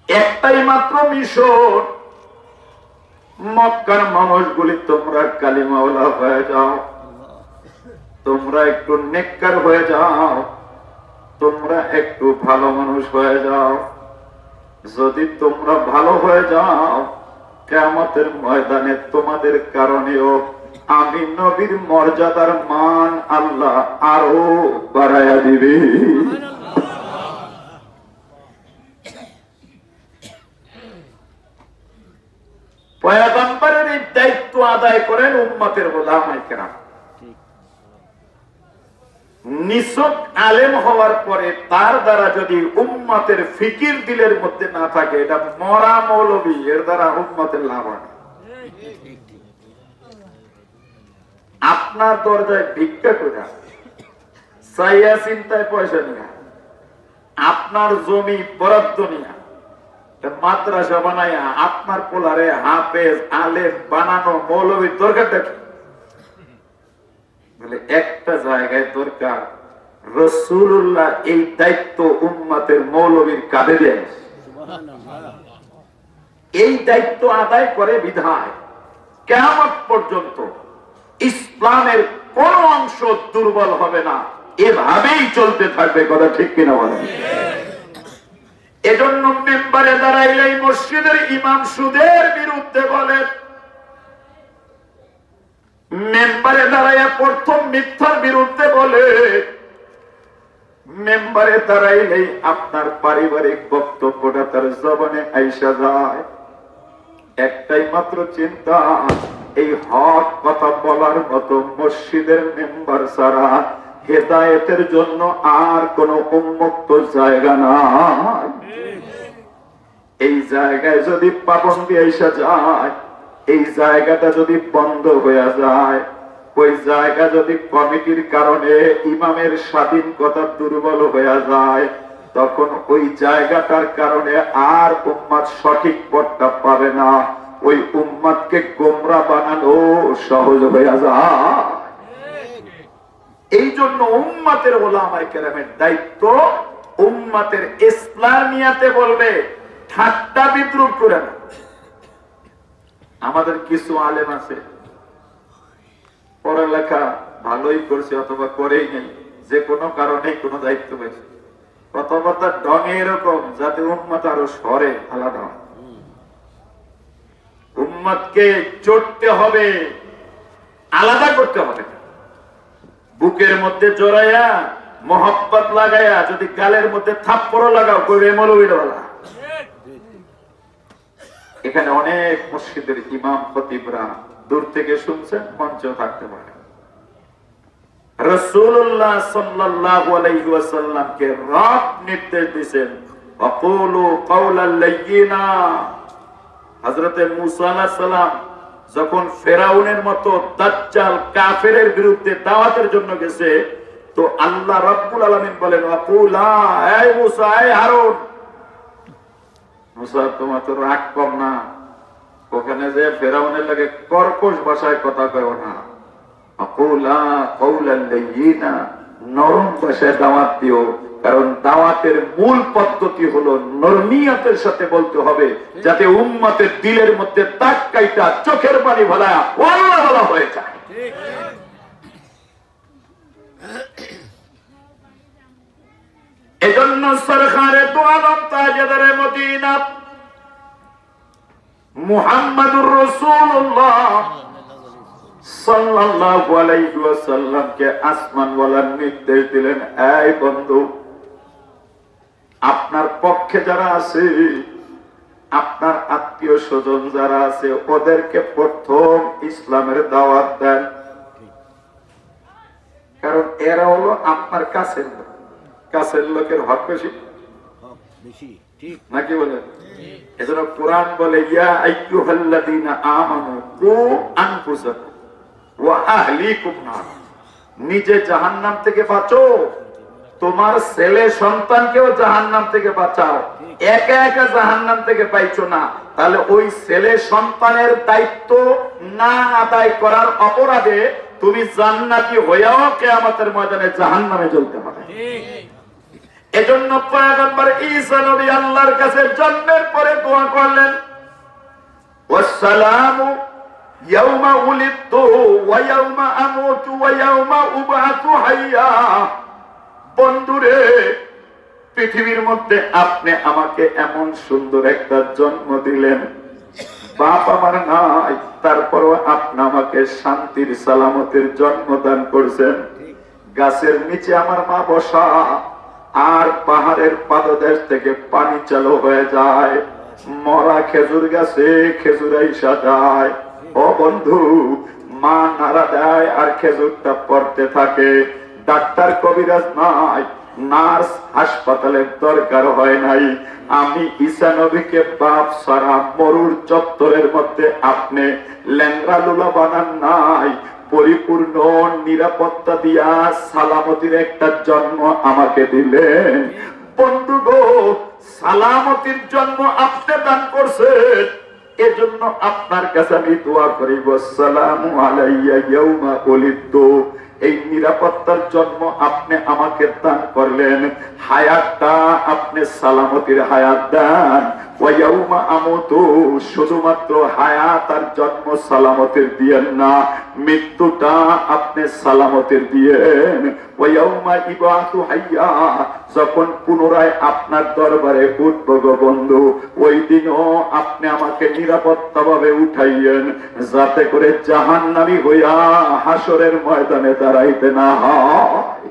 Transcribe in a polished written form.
একটাই মাত্র মিশন, মক্কার মানুষগুলি তোমরা কালিমাওয়ালা হয়ে যাও, তোমরা একটু নেককার হয়ে যাও, তোমরা একটু ভালো মানুষ হয়ে যাও। যদি তোমরা ভালো হয়ে যাও, কিয়ামতের ময়দানে তোমাদের কারণেও আমি নবীর মর্যাদার মান আল্লাহ আরো বাড়াইয়া দিবে। পয়গম্বরের এই দায়িত্ব আদায় করেন উম্মতের উলামায়ে কেরাম। নিছক আলেম হওয়ার পরে তার দ্বারা যদি উম্মতের ফিকির দিলের মধ্যে না থাকে, এটা মরা মৌলবী, এর দ্বারা উম্মতের লাভ হয়। আপনার দরজায় ভিক্ষা করে চাইয়া চিন্তায় পয়সা নিয়ে, আপনার জমি বরাদ্দ নিয়ে মাদ্রাসা বানাইয়া আপনার পোলারে হাফেজ আলেম বানানো মৌলবীর দরকারটা কি? বলে একটা জায়গায় দরকার, রাসূলুল্লাহ এই দায়িত্ব উম্মতের মৌলবীর কাঁধে দেন। এই দায়িত্ব আদায় করে বিধায় কিয়ামত পর্যন্ত ইসলামের কোন অংশ দুর্বল হবে না, এভাবেই চলতে থাকবে। কথা ঠিক কিনা বলেন? এজন্য মেম্বারে দাঁড়াইলে মসজিদের ইমাম সুদের বিরুদ্ধে বলেন, মেম্বারে দাঁড়াইয়া প্রথম মিথ্যার বিরুদ্ধে বলে, মেম্বারে দাঁড়াইলেই আপনার পারিবারিক বক্তব্যটা তার জবানে আইসা যায়। একটাই মাত্র চিন্তা, এই হক কথা বলার মতো মসজিদের মেম্বার ছাড়া হেদায়েতের জন্য আর কোন উন্মুক্ত জায়গা নাই। এই জায়গায় যদি পাবন্দি আইসা যায়, এই জায়গাটা যদি বন্ধ হয়ে যায়, ওই জায়গা যদি কমিটির কারণে ইমামের স্বাধীনতা দুর্বল হয়ে যায়, তখন ওই জায়গাটার কারণে আর উম্মাত সঠিক পথটা পাবে না। ওই উম্মাতকে গোমরা বানানো সহজ হয়ে যায়। এই জন্য উম্মাতের উলামায়ে কেরামের দায়িত্ব উম্মাতের ইসলামিয়াতে বলবে, ঠাট্টা বিদ্রুপ করে না। আমাদের কিছু আলেম আছে পড়ালেখা ভালোই করছে অথবা করেই নেই, যে কোনো কারণে কোনো দায়িত্ব পেয়েছে, কথাবার্তা ঢং এরকম যাতে উম্মত আরো সরে আলাদা হয়। উম্মতকে চড়তে হবে, আলাদা করতে হবে। বুকের মধ্যে জড়াইয়া মোহাব্বত লাগাইয়া যদি গালের মধ্যে থাপ্পড় লাগাও, কইবে মৌলবীরা। এখানে অনেক মসজিদের ইমাম খতিবরা দূর থেকে শুনছেন, মঞ্চেও থাকতে পারে। রাসূলুল্লাহ সাল্লাল্লাহু আলাইহি ওয়াসাল্লামকে রব নির্দেশ দিয়েছেন, ওয়াকুলু কাওলাল লাইয়িনা। হযরত মুসা আলাইহিস সালাম যখন ফেরাউনের মতো দাজ্জাল কাফেরের বিরুদ্ধে দাওয়াতের জন্য গেছে, তো আল্লাহ রাব্বুল আলামিন বলেন, ওয়াকুলা, এই মুসা, এই হারুন, মুসা তোমার তো রাগ কম না, ওখানে যে ফেরাউনের লাগে কর্কশ ভাষায় কথা কয় না, ওয়াকুলা কাওলাল লাইয়িনা, নরম ভাষায় দাওয়াত দিও। কারণ দাওয়াতের মূল পদ্ধতি হলো নরমিয়তের সাথে বলতে হবে, যাতে উম্মতের দিলের মধ্যে দাগ কাইটা চোখের পানি ভলায়া আল্লাহ বলা হয়ে যায়। এজন্য সরকারে দু আলম তাজেদারে মদিনা মুহাম্মাদুর রাসূলুল্লাহ সাল্লাল্লাহু আলাইহি ওয়াসাল্লামকে আসমান ওয়ালার নির্দেশ দিলেন, এই বন্ধু, আপনার পক্ষে যারা আছে, আপনার আত্মীয় স্বজন যারা আছে, ওদেরকে প্রথম ইসলামের দাওয়াত দেন। কারণ এরা হলো আপনার কাছের লোক, কাছের লোকের হক বেশি নাকি বলেন? এজন্য কোরআন বলে, ইয়া আইয়ুহাল্লাযীনা আমানু কু আনফুসাকুম ওয়া আহলিকুম নার। নিজে জাহান্নাম থেকে বাঁচো, তোমার ছেলে সন্তানকেও জাহান্নাম থেকে বাঁচাও। একা একা জাহান্নাম থেকে পাইছো না, তাহলে ওই ছেলে সন্তানের দায়িত্ব না আদায় করার অপরাধে তুমি জান্নাতি হইয়াও কিয়ামতের ময়দানে জাহান্নামে জ্বলতে হবে। এজন্য পয়গম্বর ঈসা নবী আল্লাহর কাছে জন্মের পরে দোয়া করলেন, ওয়াসসালামু ইয়াউমা উলিদতু ওয়া ইয়াউমা আমুতু ওয়া ইয়াউমা উবআতু হাইয়া। বন্ধুরে, পৃথিবীর মধ্যে আপনি আমাকে এমন সুন্দর একটা জন্ম দিলেন, বাপ আমার নাই, তারপরও আপনি আমাকে শান্তির সালামতের জন্ম দান করছেন। গাছের নিচে আমার মা বসা, আর পাহাড়ের পাদদেশ থেকে পানি চালু হয়ে যায়, মরা খেজুর গাছে খেজুর আইসা যায়। ও বন্ধু, মা নাড়া দেয় আর খেজুরটা পড়তে থাকে। ডাক্তার কবিরাজ নাই, নার্স হাসপাতালের দরকার হয় নাই। আমি ঈসা নবীকে বাপ সারা মরুর চত্বরের মধ্যে আপনি ল্যাংড়া লুলা বানান নাই, পরিপূর্ণ নিরাপত্তা দিয়া সালামতির একটা জন্ম আমাকে দিলেন। বন্ধু গো, সালামতির জন্ম আপনি দান করছেন, এজন্য আপনার কাছে আমি দোয়া করি, আসসালামু আলাইয়া ইয়াউমা উলিদতু। এই নিরাপত্তার জন্ম আপনি আমাকে দান করলেন, হায়াতটা আপনি সালামতির হায়াত দান। ওয়া ইয়াউমা আমুতু, শুধুমাত্র হায়াত আর জন্ম সালামতের দিয়েন না, মৃত্যুটা আপনি সালামতের দিয়েন। ওয়া ইয়াউমা ইবআতু হাইয়া, যখন পুনরায় আপনার দরবারে উঠব গো বন্ধু, ওই দিনও আপনি আমাকে নিরাপত্তা ভাবে উঠাইয়েন, যাতে করে জাহান্নামী হইয়া হাসরের ময়দানে দাঁড়াইতে না হয়।